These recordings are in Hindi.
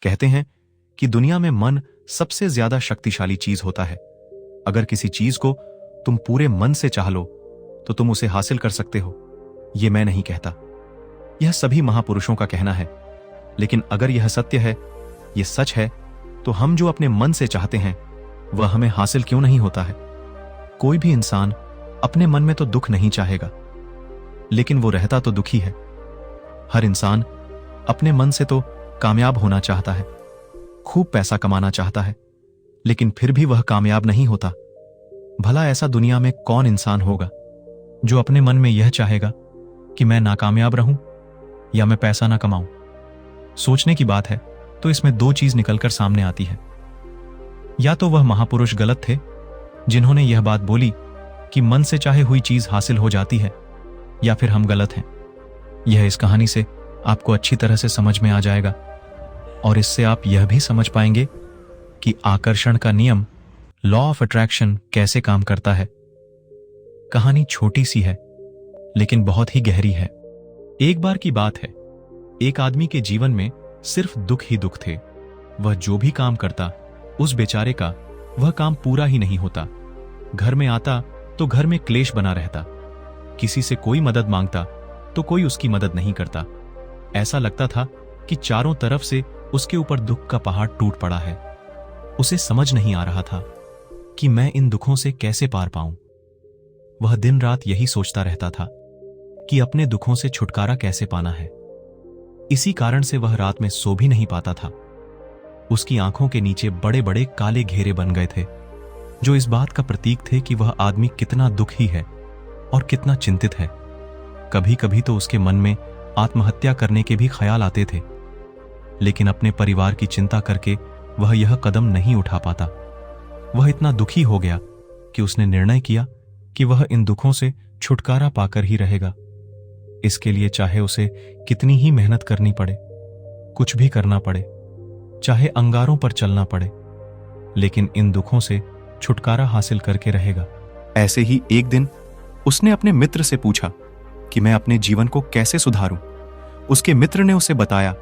कहते हैं कि दुनिया में मन सबसे ज्यादा शक्तिशाली चीज होता है। अगर किसी चीज को तुम पूरे मन से चाह लो तो तुम उसे हासिल कर सकते हो। यह मैं नहीं कहता, यह सभी महापुरुषों का कहना है। लेकिन अगर यह सत्य है, यह सच है, तो हम जो अपने मन से चाहते हैं वह हमें हासिल क्यों नहीं होता है? कोई भी इंसान अपने मन में तो दुख नहीं चाहेगा, लेकिन वो रहता तो दुखी है। हर इंसान अपने मन से तो कामयाब होना चाहता है, खूब पैसा कमाना चाहता है, लेकिन फिर भी वह कामयाब नहीं होता। भला ऐसा दुनिया में कौन इंसान होगा जो अपने मन में यह चाहेगा कि मैं नाकामयाब रहूं या मैं पैसा ना कमाऊं? सोचने की बात है तो इसमें दो चीज निकलकर सामने आती है। या तो वह महापुरुष गलत थे जिन्होंने यह बात बोली कि मन से चाहे हुई चीज हासिल हो जाती है, या फिर हम गलत हैं। यह इस कहानी से आपको अच्छी तरह से समझ में आ जाएगा, और इससे आप यह भी समझ पाएंगे कि आकर्षण का नियम, लॉ ऑफ अट्रैक्शन, कैसे काम करता है। कहानी छोटी सी है लेकिन बहुत ही गहरी है। एक बार की बात है, एक आदमी के जीवन में सिर्फ दुख ही दुख थे। वह जो भी काम करता, उस बेचारे का वह काम पूरा ही नहीं होता। घर में आता तो घर में क्लेश बना रहता, किसी से कोई मदद मांगता तो कोई उसकी मदद नहीं करता। ऐसा लगता था कि चारों तरफ से उसके ऊपर दुख का पहाड़ टूट पड़ा है। उसे समझ नहीं आ रहा था कि मैं इन दुखों से कैसे पार पाऊं। वह दिन रात यही सोचता रहता था कि अपने दुखों से छुटकारा कैसे पाना है। इसी कारण से वह रात में सो भी नहीं पाता था। उसकी आंखों के नीचे बड़े बड़े काले घेरे बन गए थे, जो इस बात का प्रतीक थे कि वह आदमी कितना दुखी है और कितना चिंतित है। कभी कभी तो उसके मन में आत्महत्या करने के भी ख्याल आते थे, लेकिन अपने परिवार की चिंता करके वह यह कदम नहीं उठा पाता। वह इतना दुखी हो गया कि उसने निर्णय किया कि वह इन दुखों से छुटकारा पाकर ही रहेगा। इसके लिए चाहे उसे कितनी ही मेहनत करनी पड़े, कुछ भी करना पड़े, चाहे अंगारों पर चलना पड़े, लेकिन इन दुखों से छुटकारा हासिल करके रहेगा। ऐसे ही एक दिन उसने अपने मित्र से पूछा कि मैं अपने जीवन को कैसे सुधारूं। उसके मित्र ने उसे बताया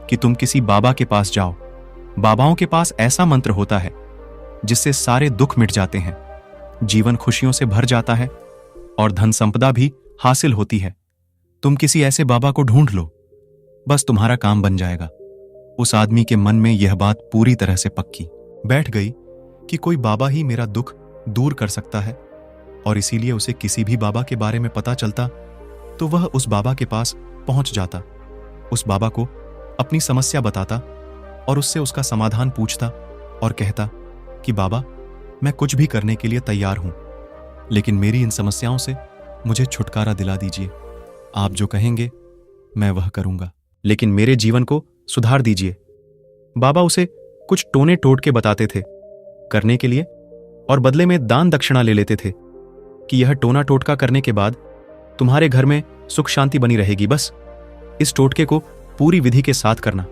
कि तुम किसी बाबा के पास जाओ। बाबाओं के पास ऐसा मंत्र होता है जिससे सारे दुख मिट जाते हैं, जीवन खुशियों से भर जाता है और धन संपदा भी हासिल होती है। तुम किसी ऐसे बाबा को ढूंढ लो, बस तुम्हारा काम बन जाएगा। उस आदमी के मन में यह बात पूरी तरह से पक्की बैठ गई कि कोई बाबा ही मेरा दुख दूर कर सकता है, और इसीलिए उसे किसी भी बाबा के बारे में पता चलता तो वह उस बाबा के पास पहुंच जाता, उस बाबा को अपनी समस्या बताता और उससे उसका समाधान पूछता और कहता कि बाबा, मैं कुछ भी करने के लिए तैयार हूं, लेकिन मेरी इन समस्याओं से मुझे छुटकारा दिला दीजिए। आप जो कहेंगे मैं वह करूंगा, लेकिन मेरे जीवन को सुधार दीजिए। बाबा उसे कुछ टोने टोटके बताते थे करने के लिए, और बदले में दान दक्षिणा ले लेते थे कि यह टोना टोटका करने के बाद तुम्हारे घर में सुख शांति बनी रहेगी, बस इस टोटके को पूरी विधि के साथ करना।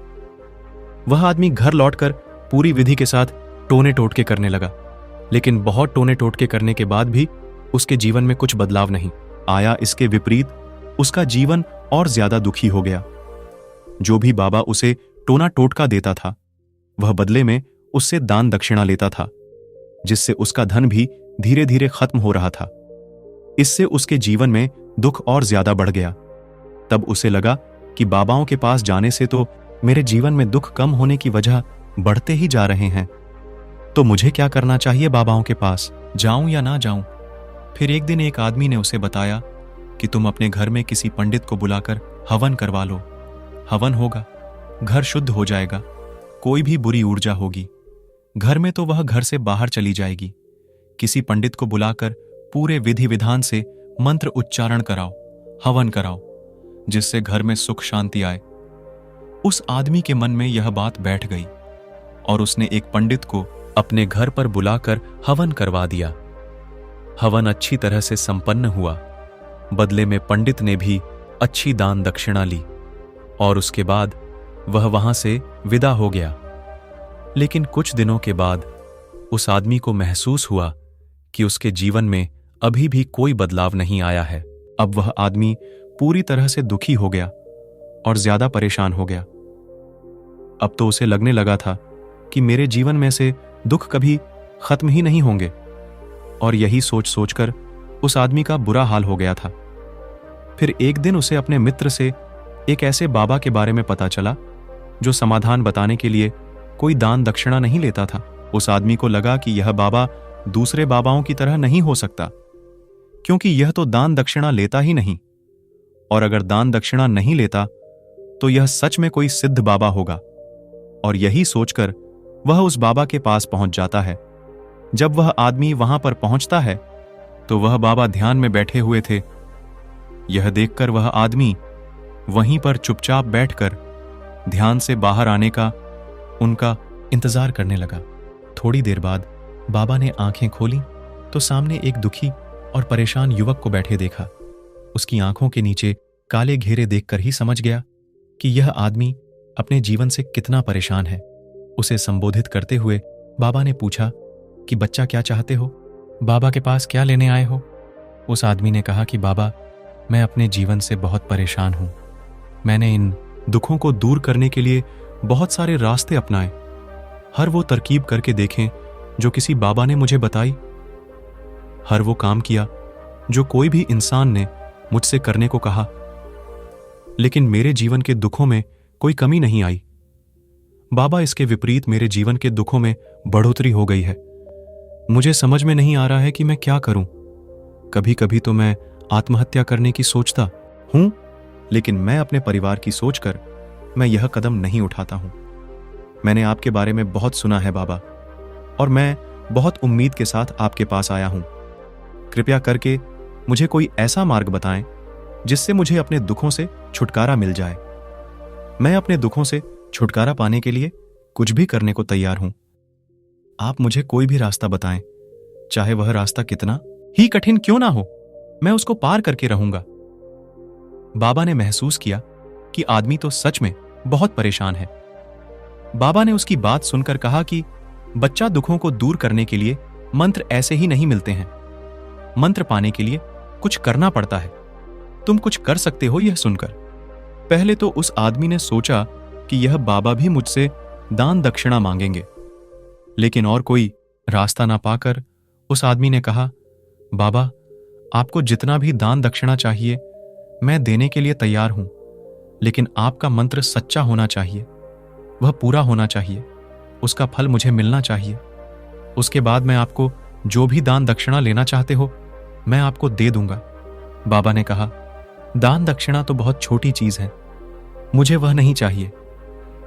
वह आदमी घर लौटकर पूरी विधि के साथ टोने टोटके करने लगा, लेकिन बहुत टोने टोटके करने के बाद भी उसके जीवन में कुछ बदलाव नहीं आया। इसके विपरीत उसका जीवन और ज्यादा दुखी हो गया। जो भी बाबा उसे टोना टोटका देता था, वह बदले में उससे दान दक्षिणा लेता था, जिससे उसका धन भी धीरे धीरे खत्म हो रहा था। इससे उसके जीवन में दुख और ज्यादा बढ़ गया। तब उसे लगा कि बाबाओं के पास जाने से तो मेरे जीवन में दुख कम होने की वजह बढ़ते ही जा रहे हैं, तो मुझे क्या करना चाहिए? बाबाओं के पास जाऊं या ना जाऊं? फिर एक दिन एक आदमी ने उसे बताया कि तुम अपने घर में किसी पंडित को बुलाकर हवन करवा लो। हवन होगा, घर शुद्ध हो जाएगा, कोई भी बुरी ऊर्जा होगी घर में तो वह घर से बाहर चली जाएगी। किसी पंडित को बुलाकर पूरे विधि विधान से मंत्र उच्चारण कराओ, हवन कराओ, जिससे घर में सुख शांति आए। उस आदमी के मन में यह बात बैठ गई और उसने एक पंडित को अपने घर पर बुलाकर हवन करवा दिया। हवन अच्छी तरह से संपन्न हुआ। बदले में पंडित ने भी अच्छी दान दक्षिणा ली और उसके बाद वह वहां से विदा हो गया। लेकिन कुछ दिनों के बाद उस आदमी को महसूस हुआ कि उसके जीवन में अभी भी कोई बदलाव नहीं आया है। अब वह आदमी पूरी तरह से दुखी हो गया और ज्यादा परेशान हो गया। अब तो उसे लगने लगा था कि मेरे जीवन में से दुख कभी खत्म ही नहीं होंगे, और यही सोच सोचकर उस आदमी का बुरा हाल हो गया था। फिर एक दिन उसे अपने मित्र से एक ऐसे बाबा के बारे में पता चला जो समाधान बताने के लिए कोई दान दक्षिणा नहीं लेता था। उस आदमी को लगा कि यह बाबा दूसरे बाबाओं की तरह नहीं हो सकता, क्योंकि यह तो दान दक्षिणा लेता ही नहीं, और अगर दान दक्षिणा नहीं लेता तो यह सच में कोई सिद्ध बाबा होगा। और यही सोचकर वह उस बाबा के पास पहुंच जाता है। जब वह आदमी वहां पर पहुंचता है तो वह बाबा ध्यान में बैठे हुए थे। यह देखकर वह आदमी वहीं पर चुपचाप बैठकर ध्यान से बाहर आने का उनका इंतजार करने लगा। थोड़ी देर बाद बाबा ने आंखें खोली तो सामने एक दुखी और परेशान युवक को बैठे देखा। उसकी आंखों के नीचे काले घेरे देखकर ही समझ गया कि यह आदमी अपने जीवन से कितना परेशान है। उसे संबोधित करते हुए बाबा ने पूछा कि बच्चा, क्या चाहते हो? बाबा के पास क्या लेने आए हो? उस आदमी ने कहा कि बाबा, मैं अपने जीवन से बहुत परेशान हूं। मैंने इन दुखों को दूर करने के लिए बहुत सारे रास्ते अपनाए, हर वो तरकीब करके देखें जो किसी बाबा ने मुझे बताई, हर वो काम किया जो कोई भी इंसान ने मुझसे करने को कहा, लेकिन मेरे जीवन के दुखों में कोई कमी नहीं आई। बाबा, इसके विपरीत मेरे जीवन के दुखों में बढ़ोतरी हो गई है। मुझे समझ में नहीं आ रहा है कि मैं क्या करूं। कभी कभी तो मैं आत्महत्या करने की सोचता हूं, लेकिन मैं अपने परिवार की सोचकर मैं यह कदम नहीं उठाता हूं। मैंने आपके बारे में बहुत सुना है बाबा, और मैं बहुत उम्मीद के साथ आपके पास आया हूं। कृपया करके मुझे कोई ऐसा मार्ग बताएं जिससे मुझे अपने दुखों से छुटकारा मिल जाए। मैं अपने दुखों से छुटकारा पाने के लिए कुछ भी करने को तैयार हूं। आप मुझे कोई भी रास्ता बताएं, चाहे वह रास्ता कितना ही कठिन क्यों ना हो, मैं उसको पार करके रहूंगा। बाबा ने महसूस किया कि आदमी तो सच में बहुत परेशान है। बाबा ने उसकी बात सुनकर कहा कि बच्चा, दुखों को दूर करने के लिए मंत्र ऐसे ही नहीं मिलते हैं। मंत्र पाने के लिए कुछ करना पड़ता है। तुम कुछ कर सकते हो। यह सुनकर पहले तो उस आदमी ने सोचा कि यह बाबा भी मुझसे दान दक्षिणा मांगेंगे, लेकिन और कोई रास्ता ना पाकर उस आदमी ने कहा, बाबा, आपको जितना भी दान दक्षिणा चाहिए मैं देने के लिए तैयार हूं, लेकिन आपका मंत्र सच्चा होना चाहिए, वह पूरा होना चाहिए, उसका फल मुझे मिलना चाहिए। उसके बाद मैं आपको जो भी दान दक्षिणा लेना चाहते हो मैं आपको दे दूंगा। बाबा ने कहा, दान दक्षिणा तो बहुत छोटी चीज है, मुझे वह नहीं चाहिए।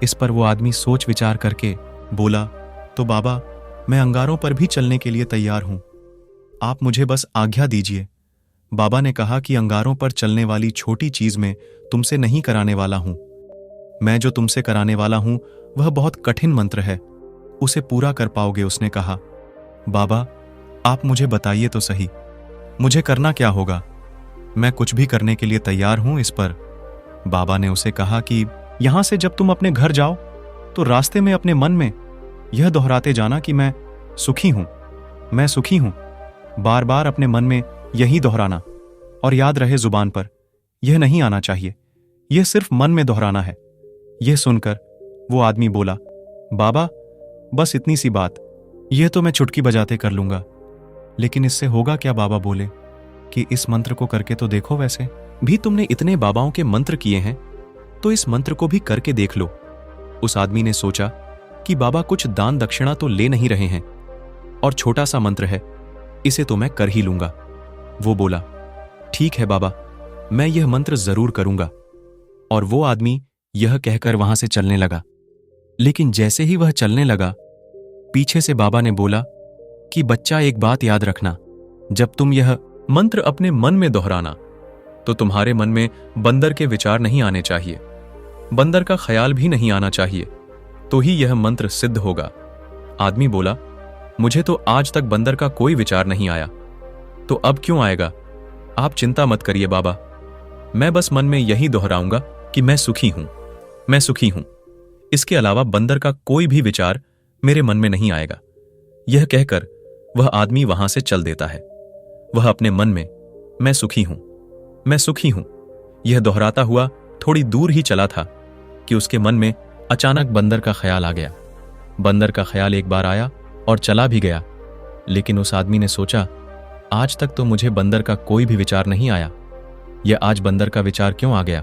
इस पर वो आदमी सोच विचार करके बोला, तो बाबा, मैं अंगारों पर भी चलने के लिए तैयार हूं, आप मुझे बस आज्ञा दीजिए। बाबा ने कहा कि अंगारों पर चलने वाली छोटी चीज में तुमसे नहीं कराने वाला हूं। मैं जो तुमसे कराने वाला हूं वह बहुत कठिन मंत्र है, उसे पूरा कर पाओगे? उसने कहा, बाबा, आप मुझे बताइए तो सही, मुझे करना क्या होगा? मैं कुछ भी करने के लिए तैयार हूं। इस पर बाबा ने उसे कहा कि यहां से जब तुम अपने घर जाओ तो रास्ते में अपने मन में यह दोहराते जाना कि मैं सुखी हूं, मैं सुखी हूं। बार बार अपने मन में यही दोहराना, और याद रहे जुबान पर यह नहीं आना चाहिए, यह सिर्फ मन में दोहराना है। यह सुनकर वो आदमी बोला, बाबा, बस इतनी सी बात, यह तो मैं चुटकी बजाते कर लूंगा, लेकिन इससे होगा क्या? बाबा बोले कि इस मंत्र को करके तो देखो, वैसे भी तुमने इतने बाबाओं के मंत्र किए हैं, तो इस मंत्र को भी करके देख लो। उस आदमी ने सोचा कि बाबा कुछ दान दक्षिणा तो ले नहीं रहे हैं, और छोटा सा मंत्र है, इसे तो मैं कर ही लूंगा। वो बोला, ठीक है बाबा, मैं यह मंत्र जरूर करूंगा। और वो आदमी यह कहकर वहां से चलने लगा। लेकिन जैसे ही वह चलने लगा, पीछे से बाबा ने बोला कि बच्चा, एक बात याद रखना, जब तुम यह मंत्र अपने मन में दोहराना तो तुम्हारे मन में बंदर के विचार नहीं आने चाहिए, बंदर का ख्याल भी नहीं आना चाहिए, तो ही यह मंत्र सिद्ध होगा। आदमी बोला, मुझे तो आज तक बंदर का कोई विचार नहीं आया, तो अब क्यों आएगा? आप चिंता मत करिए बाबा, मैं बस मन में यही दोहराऊंगा कि मैं सुखी हूं, मैं सुखी हूं। इसके अलावा बंदर का कोई भी विचार मेरे मन में नहीं आएगा। यह कहकर वह आदमी वहां से चल देता है। वह अपने मन में मैं सुखी हूं, मैं सुखी हूं, यह दोहराता हुआ थोड़ी दूर ही चला था कि उसके मन में अचानक बंदर का ख्याल आ गया। बंदर का ख्याल एक बार आया और चला भी गया, लेकिन उस आदमी ने सोचा, आज तक तो मुझे बंदर का कोई भी विचार नहीं आया, यह आज बंदर का विचार क्यों आ गया।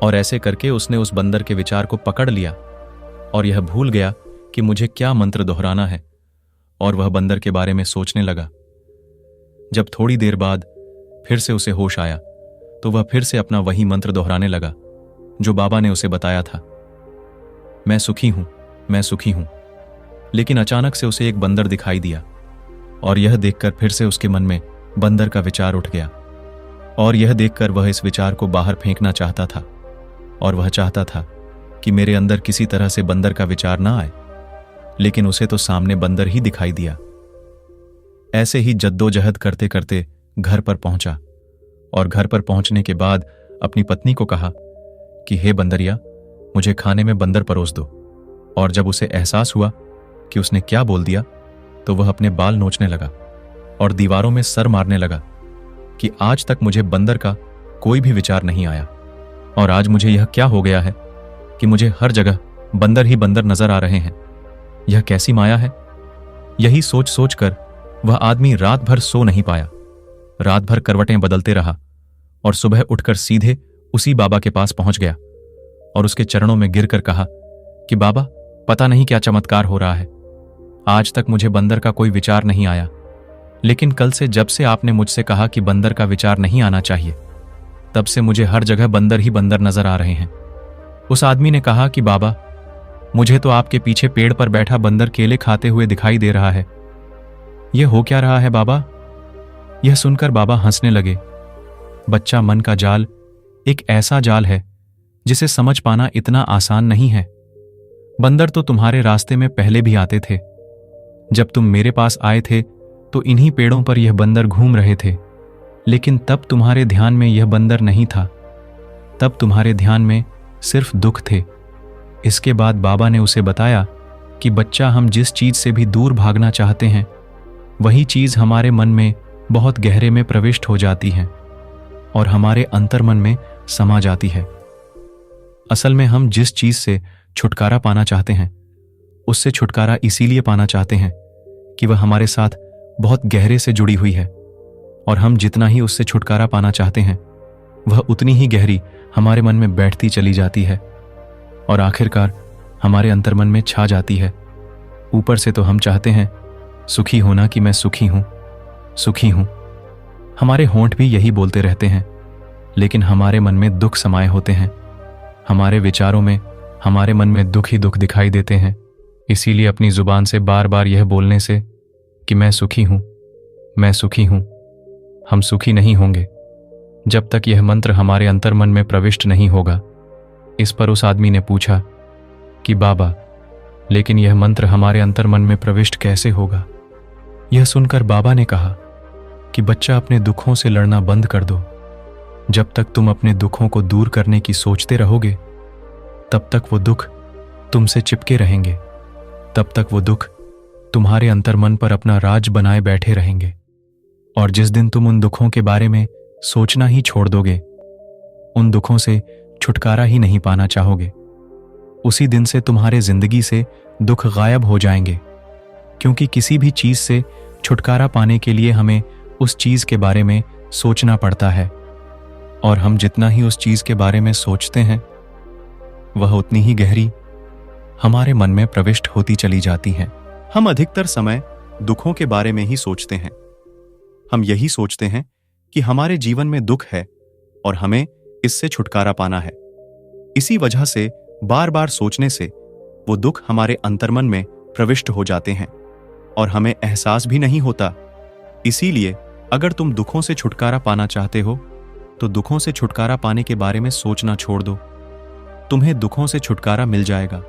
और ऐसे करके उसने उस बंदर के विचार को पकड़ लिया और यह भूल गया कि मुझे क्या मंत्र दोहराना है, और वह बंदर के बारे में सोचने लगा। जब थोड़ी देर बाद फिर से उसे होश आया तो वह फिर से अपना वही मंत्र दोहराने लगा जो बाबा ने उसे बताया था, मैं सुखी हूं, मैं सुखी हूं। लेकिन अचानक से उसे एक बंदर दिखाई दिया और यह देखकर फिर से उसके मन में बंदर का विचार उठ गया, और यह देखकर वह इस विचार को बाहर फेंकना चाहता था, और वह चाहता था कि मेरे अंदर किसी तरह से बंदर का विचार ना आए, लेकिन उसे तो सामने बंदर ही दिखाई दिया। ऐसे ही जद्दोजहद करते करते घर पर पहुंचा, और घर पर पहुंचने के बाद अपनी पत्नी को कहा कि हे बंदरिया, मुझे खाने में बंदर परोस दो। और जब उसे एहसास हुआ कि उसने क्या बोल दिया तो वह अपने बाल नोचने लगा और दीवारों में सर मारने लगा कि आज तक मुझे बंदर का कोई भी विचार नहीं आया, और आज मुझे यह क्या हो गया है कि मुझे हर जगह बंदर ही बंदर नजर आ रहे हैं। यह कैसी माया है। यही सोच सोच कर वह आदमी रात भर सो नहीं पाया। रात भर करवटें बदलते रहा और सुबह उठकर सीधे उसी बाबा के पास पहुंच गया और उसके चरणों में गिरकर कहा कि बाबा, पता नहीं क्या चमत्कार हो रहा है, आज तक मुझे बंदर का कोई विचार नहीं आया, लेकिन कल से जब से आपने मुझसे कहा कि बंदर का विचार नहीं आना चाहिए, तब से मुझे हर जगह बंदर ही बंदर नजर आ रहे हैं। उस आदमी ने कहा कि बाबा, मुझे तो आपके पीछे पेड़ पर बैठा बंदर केले खाते हुए दिखाई दे रहा है। यह हो क्या रहा है बाबा। यह सुनकर बाबा हंसने लगे। बच्चा, मन का जाल एक ऐसा जाल है जिसे समझ पाना इतना आसान नहीं है। बंदर तो तुम्हारे रास्ते में पहले भी आते थे। जब तुम मेरे पास आए थे तो इन्हीं पेड़ों पर यह बंदर घूम रहे थे, लेकिन तब तुम्हारे ध्यान में यह बंदर नहीं था। तब तुम्हारे ध्यान में सिर्फ दुख थे। इसके बाद बाबा ने उसे बताया कि बच्चा, हम जिस चीज से भी दूर भागना चाहते हैं वही चीज हमारे मन में बहुत गहरे में प्रविष्ट हो जाती है और हमारे अंतर्मन में समा जाती है। असल में हम जिस चीज से छुटकारा पाना चाहते हैं उससे छुटकारा इसीलिए पाना चाहते हैं कि वह हमारे साथ बहुत गहरे से जुड़ी हुई है, और हम जितना ही उससे छुटकारा पाना चाहते हैं वह उतनी ही गहरी हमारे मन में बैठती चली जाती है और आखिरकार हमारे अंतर्मन में छा जाती है। ऊपर से तो हम चाहते हैं सुखी होना कि मैं सुखी हूं, सुखी हूं। हमारे होंठ भी यही बोलते रहते हैं, लेकिन हमारे मन में दुख समाये होते हैं। हमारे विचारों में, हमारे मन में दुख ही दुख दिखाई देते हैं। इसीलिए अपनी जुबान से बार बार यह बोलने से कि मैं सुखी हूं, मैं सुखी हूं, हम सुखी नहीं होंगे जब तक यह मंत्र हमारे अंतर्मन में प्रविष्ट नहीं होगा। इस पर उस आदमी ने पूछा कि बाबा, लेकिन यह मंत्र हमारे अंतर्मन में प्रविष्ट कैसे होगा। यह सुनकर बाबा ने कहा कि बच्चा, अपने दुखों से लड़ना बंद कर दो। जब तक तुम अपने दुखों को दूर करने की सोचते रहोगे तब तक वो दुख तुमसे चिपके रहेंगे, तब तक वो दुख तुम्हारे अंतर्मन पर अपना राज बनाए बैठे रहेंगे। और जिस दिन तुम उन दुखों के बारे में सोचना ही छोड़ दोगे, उन दुखों से छुटकारा ही नहीं पाना चाहोगे, उसी दिन से तुम्हारे जिंदगी से दुख गायब हो जाएंगे। क्योंकि किसी भी चीज से छुटकारा पाने के लिए हमें उस चीज के बारे में सोचना पड़ता है, और हम जितना ही उस चीज के बारे में सोचते हैं वह उतनी ही गहरी हमारे मन में प्रविष्ट होती चली जाती हैं। हम अधिकतर समय दुखों के बारे में ही सोचते हैं। हम यही सोचते हैं कि हमारे जीवन में दुख है और हमें इससे छुटकारा पाना है। इसी वजह से बार बार सोचने से वो दुख हमारे अंतर्मन में प्रविष्ट हो जाते हैं और हमें एहसास भी नहीं होता। इसीलिए अगर तुम दुखों से छुटकारा पाना चाहते हो तो दुखों से छुटकारा पाने के बारे में सोचना छोड़ दो, तुम्हें दुखों से छुटकारा मिल जाएगा।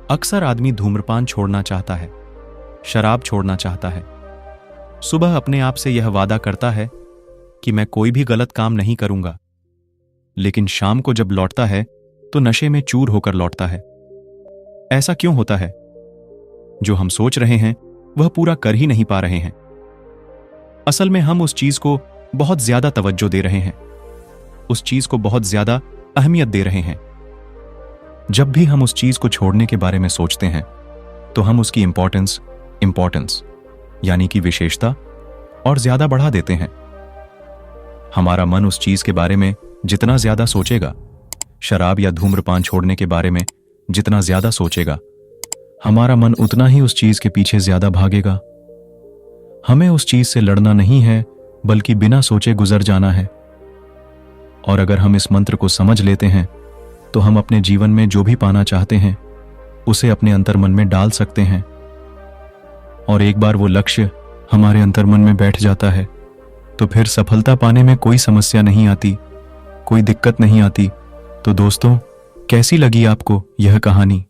अक्सर आदमी धूम्रपान छोड़ना चाहता है, शराब छोड़ना चाहता है, सुबह अपने आप से यह वादा करता है कि मैं कोई भी गलत काम नहीं करूंगा, लेकिन शाम को जब लौटता है तो नशे में चूर होकर लौटता है। ऐसा क्यों होता है? जो हम सोच रहे हैं वह पूरा कर ही नहीं पा रहे हैं। असल में हम उस चीज को बहुत ज्यादा तवज्जो दे रहे हैं, उस चीज को बहुत ज्यादा अहमियत दे रहे हैं। जब भी हम उस चीज को छोड़ने के बारे में सोचते हैं तो हम उसकी इंपॉर्टेंस यानी कि विशेषता और ज्यादा बढ़ा देते हैं। हमारा मन उस चीज के बारे में जितना ज्यादा सोचेगा, शराब या धूम्रपान छोड़ने के बारे में जितना ज्यादा सोचेगा, हमारा मन उतना ही उस चीज के पीछे ज्यादा भागेगा। हमें उस चीज से लड़ना नहीं है, बल्कि बिना सोचे गुजर जाना है। और अगर हम इस मंत्र को समझ लेते हैं तो हम अपने जीवन में जो भी पाना चाहते हैं उसे अपने अंतर्मन में डाल सकते हैं। और एक बार वो लक्ष्य हमारे अंतर्मन में बैठ जाता है तो फिर सफलता पाने में कोई समस्या नहीं आती, कोई दिक्कत नहीं आती। तो दोस्तों, कैसी लगी आपको यह कहानी?